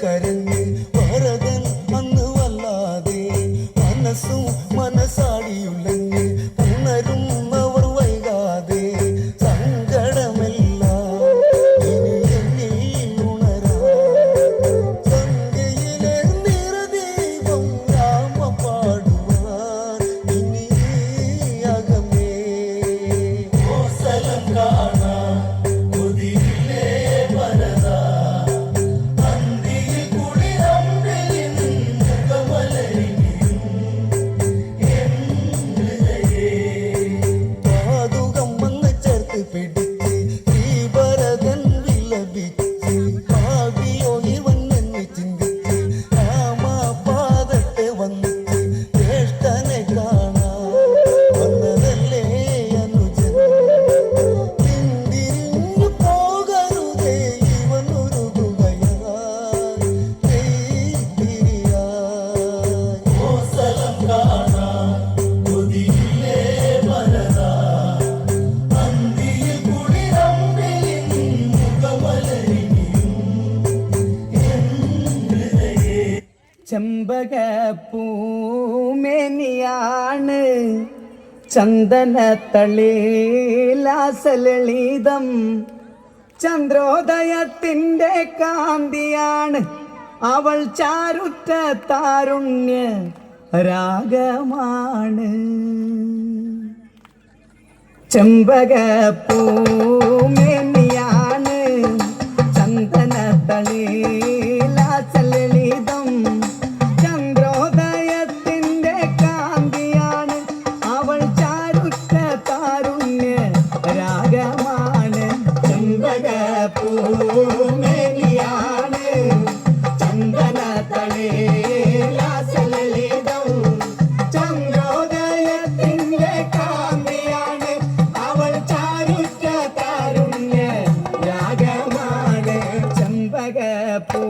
കരഞ്ഞ് വരദൻ അന്ന് വല്ലാതെ മനസ്സും മനസാടിയുള്ളങ്ങ് ഉണരുന്നവർ വൈകാതെ സങ്കടമെല്ലാം ഇനി എന്നിൽ ഉണരാ ഗംഗയിലെ നിറദീപം രാമ പാടുവാൻ ഇനി അകമേ കോസലം കാണാൻ കൊതിയിലെ വരദാ ചെമ്പകപ്പൂമേനിയാണ് ചന്ദനത്തളിലാസലളിതം ചന്ദ്രോദയത്തിൻ്റെ കാന്തിയാണ് അവൾ ചാരുറ്റ താരുണ്യ രാഗമാണ് ചെമ്പകപ്പൂമേനിയാണ് ചന്ദനത്തളിലാസലളിതം പൂമേനിയാണ് ചന്ദനത്തളിലാസലളിതം ചന്ദ്രോദയത്തിൻ്റെ കാന്തിയാണ് അവൾ ചാരുറ്റ താരുണ്യ രാഗമാണ് ചെമ്പകപ്പൂ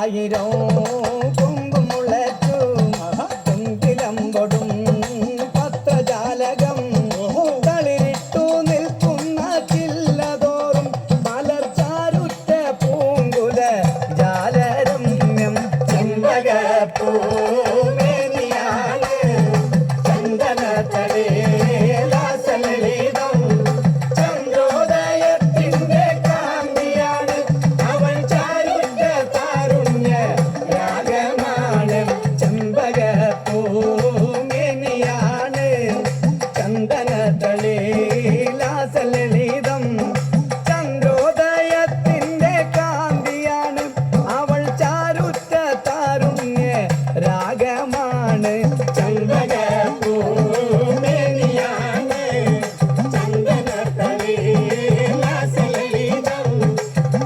ആയിരം കൊമ്പും മുളച്ചു കൊമ്പിലമ്പൊടും പത്രജാലകം തളിരിട്ടു നിൽക്കുന്ന ചില്ലതോറും മലർച്ചാരുറ്റ പൂങ്കുല ജാലരമ്യം ചെമ്പകപ്പൂമേനിയാണ് ചന്ദനത്തടേലാസലളിതം ചന്ദ്രോദയത്തിന്റെ കാന്തിയാണ് അവൾ ചാരുറ്റ താരുണ്യ രാഗമാണ് ചെമ്പകപ്പൂമേനിയാണ് ചന്ദനത്തടേലാസലളിതം ചന്ദ്രോദയത്തിന്റെ കാന്തിയാണ് അവൾ ചാരുറ്റ താരുണ്യ രാഗമാണ് ചെമ്പകപ്പൂമേനിയാണ് ചന്ദനത്തടേലാസലളിതം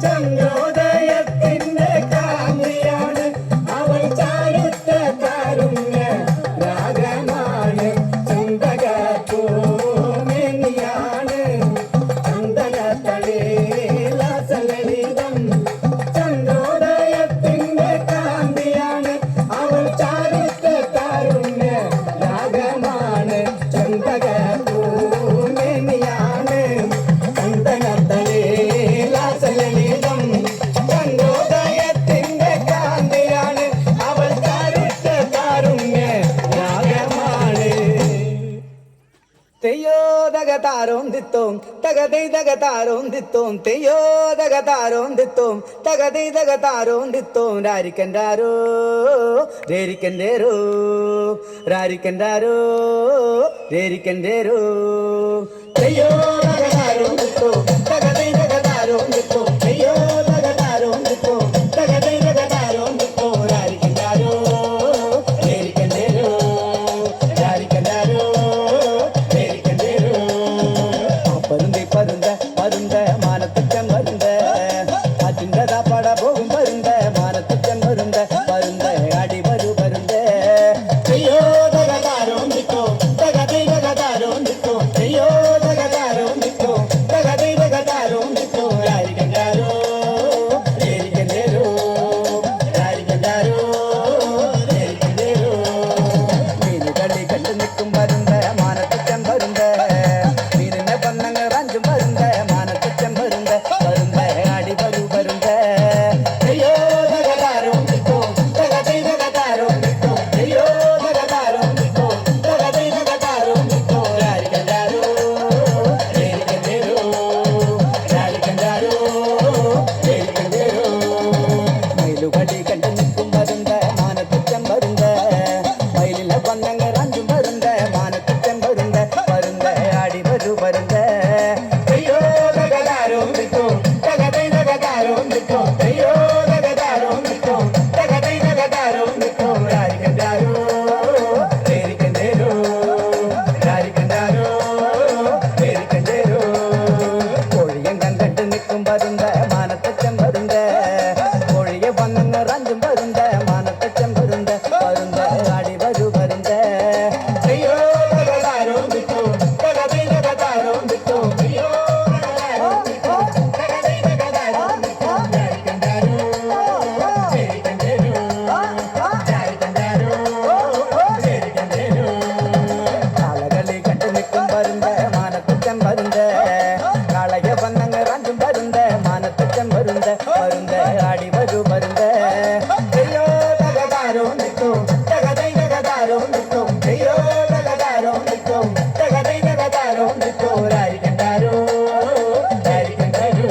ചന്ദ്രോദയത്തിന്റെ കാന്തിയാണ് അവൾ ചാരുറ്റ താരുണ്യ രാഗമാണ് ചെമ്പകപ്പൂമേനിയാണ് ചന്ദനത്തടേലാസലളിതം ചന്ദ്രോദയത്തിന്റെ കാന്തിയാണ് അവൾ ചാരുറ്റ താരുണ്യ രാഗമാണ് ചെമ്പകപ്പൂമേനിയാണ് ചന്ദനത്തടേലാസലളിതം ചന്ദ്രോദയത്തിന്റെ കാന്തിയാണ് അവൾ ചാരുറ്റ താരുണ്യ രാഗമാണ് തെയ്യോ തകതാരോം ദിത്തോം തകതൈ തകതാരോം ദിത്തോം തെയ്യോ തകതാരോം ദിത്തോം തകതൈ തകതാരോം ദിത്തോം രാരിക്കൻഡാരോ രേരിക്കൻഡേരോ രാരിക്കൻഡാരോ രേരിക്കൻഡേരോ തെയ്യോ തകതാരോം ദിത്തോം തകതൈ തകതാരോം ദിത്തോം തെയ്യോ തകതാരോം ദിത്തോം തകതൈ തകതാരോം ദിത്തോം രാരിക്കൻഡാരോ രേരിക്കൻഡേരോ രാരിക്കൻഡാരോ പരുന്തി പരുന്ത പരുന്ത മാനത്തച്ഛൻ വരുந்த അതിൻ്റെ പട പോകും പരുന്ത മാനത്തച്ഛൻ വരുந்த പരുന്ത അടി വരൂ പരുന്ത അയ്യോ തകതാരോ നിൽക്കോ തകതൈ തകതാരോ നിൽക്കോ അയ്യോ തകതാരോ നിൽക്കോ തകതൈ തകതാരോ നിൽക്കോ രാരിക്കൻഡാരോ രേരിക്കൻഡേരോ രാരിക്കൻഡാരോ രേരിക്കൻഡേരോ മീനുകളി കണ്ടു നിൽക്കും പരുന്ത മാനത്തച്ഛൻ വരുந்த മീനിനെ പന്നങ്ങ് റാഞ്ചും പരുന്ത മാനത്തച്ഛൻ വരുந்த പരുന്ത അടി വരൂ പരുന്ത അയ്യോ തകതാരോ നിൽക്കോ തകതൈ തകതാരോ നിൽക്കോ അയ്യോ തകതാരോ നിൽക്കോ തകതൈ തകതാരോ നിൽക്കോ രാരിക്കൻഡാരോ രേരിക്കൻഡേരോ രാരിക്കൻഡാരോ രേരിക്കൻഡേരോ മയിലുകളി കണ്ടു നിൽക്കും പരുന്ത മാനത്തച്ഛൻ വരുந்த മയിലിലെ പന്നങ്ങ് റാഞ്ചും പരുന്ത മാനത്തച്ഛൻ വരുந்த പരുന്ത അടി വരൂ പരുന്ത അയ്യോ തകതാരോ നിൽക്കോ തകതൈ തകതാരോ നിൽക്കോ അയ്യോ തകതാരോ നിൽക്കോ തകതൈ തകതാരോ നിൽക്കോ രാരിക്കൻഡാരോ രേരിക്കൻഡേരോ രാരിക്കൻഡാരോ രേരിക്കൻഡേരോ കോഴിയൻ കണ്ടിട്ട് നിൽക്കും പരുന്ത മാനത്തച്ഛൻ വരുந்த കോഴിയെ വന്നങ്ങ് റാഞ്ചും പരുന്ത മാനത്തച്ഛൻ വരുந்த പരുന്ത അടി വരൂ പരുന്ത അയ്യോ തകതാരോ നിൽക്കോ തകതൈ തകതാരോ നിൽക്കോ അയ്യോ തകതാരോ നിൽക്കോ തകതൈ തകതാരോ നിൽക്കോ രാരിക്കൻഡാരോ രേരിക്കൻഡേരോ രാരിക്കൻഡാരോ രേരിക്കൻഡേരോ കാളകളി കണ്ടു നിൽക്കും പരുന്ത മാനത്തച്ഛൻ വരുந்த കാളയെ വന്നങ്ങ് റാഞ്ചും പരുന്ത മാനത്തച്ഛൻ വരുந்த പരുന്ത അടി വരൂ പരുന്ത അയ്യോ തകതാരോ നിൽക്കോ തകതൈ തകതാരോ നിൽക്കോ അയ്യോ തകതാരോ നിൽക്കോ തകതൈ തകതാരോ നിൽക്കോ രാരിക്കൻഡാരോ രാരിക്കൻഡാരോ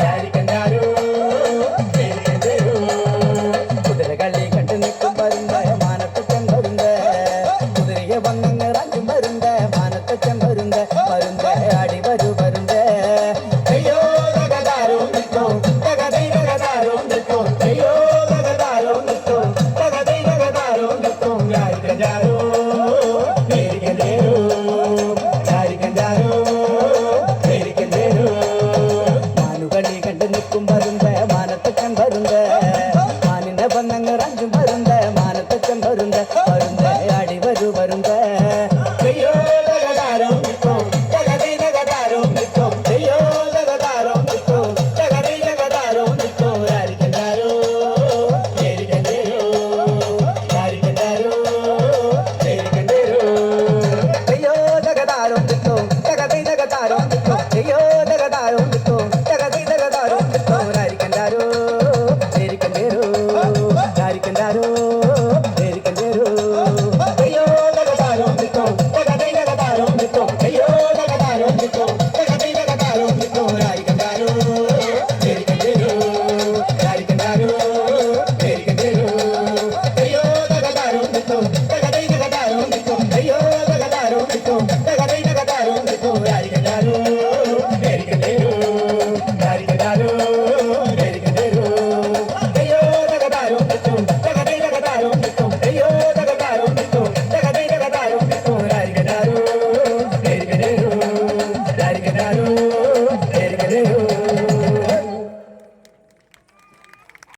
രാരിക്കൻഡാരോ രേരിക്കൻഡേരോ കുതിരകളി കണ്ടു നിൽക്കും പരുന്ത മാനത്തച്ഛൻ വരുந்த കുതിരയെ വന്നങ്ങ് റാഞ്ചും പരുന്ത മാനത്തച്ഛൻ വരുந்த പരുന്ത അടി വരൂ പരുന്ത അയ്യോ തകതാരോ നിൽക്കോ തകതൈ തകതാരോ നിൽക്കോ അയ്യോ തകതാരോ നിൽക്കോ തകതൈ തകതാരോ നിൽക്കോ രാരിക്കൻഡാരോ രേരിക്കൻഡേരോ രാരിക്കൻഡാരോ രേരിക്കൻഡേരോ മാനുകളി കണ്ടു നിൽക്കും പരുന്ത മാനത്തച്ഛൻ വരുந்த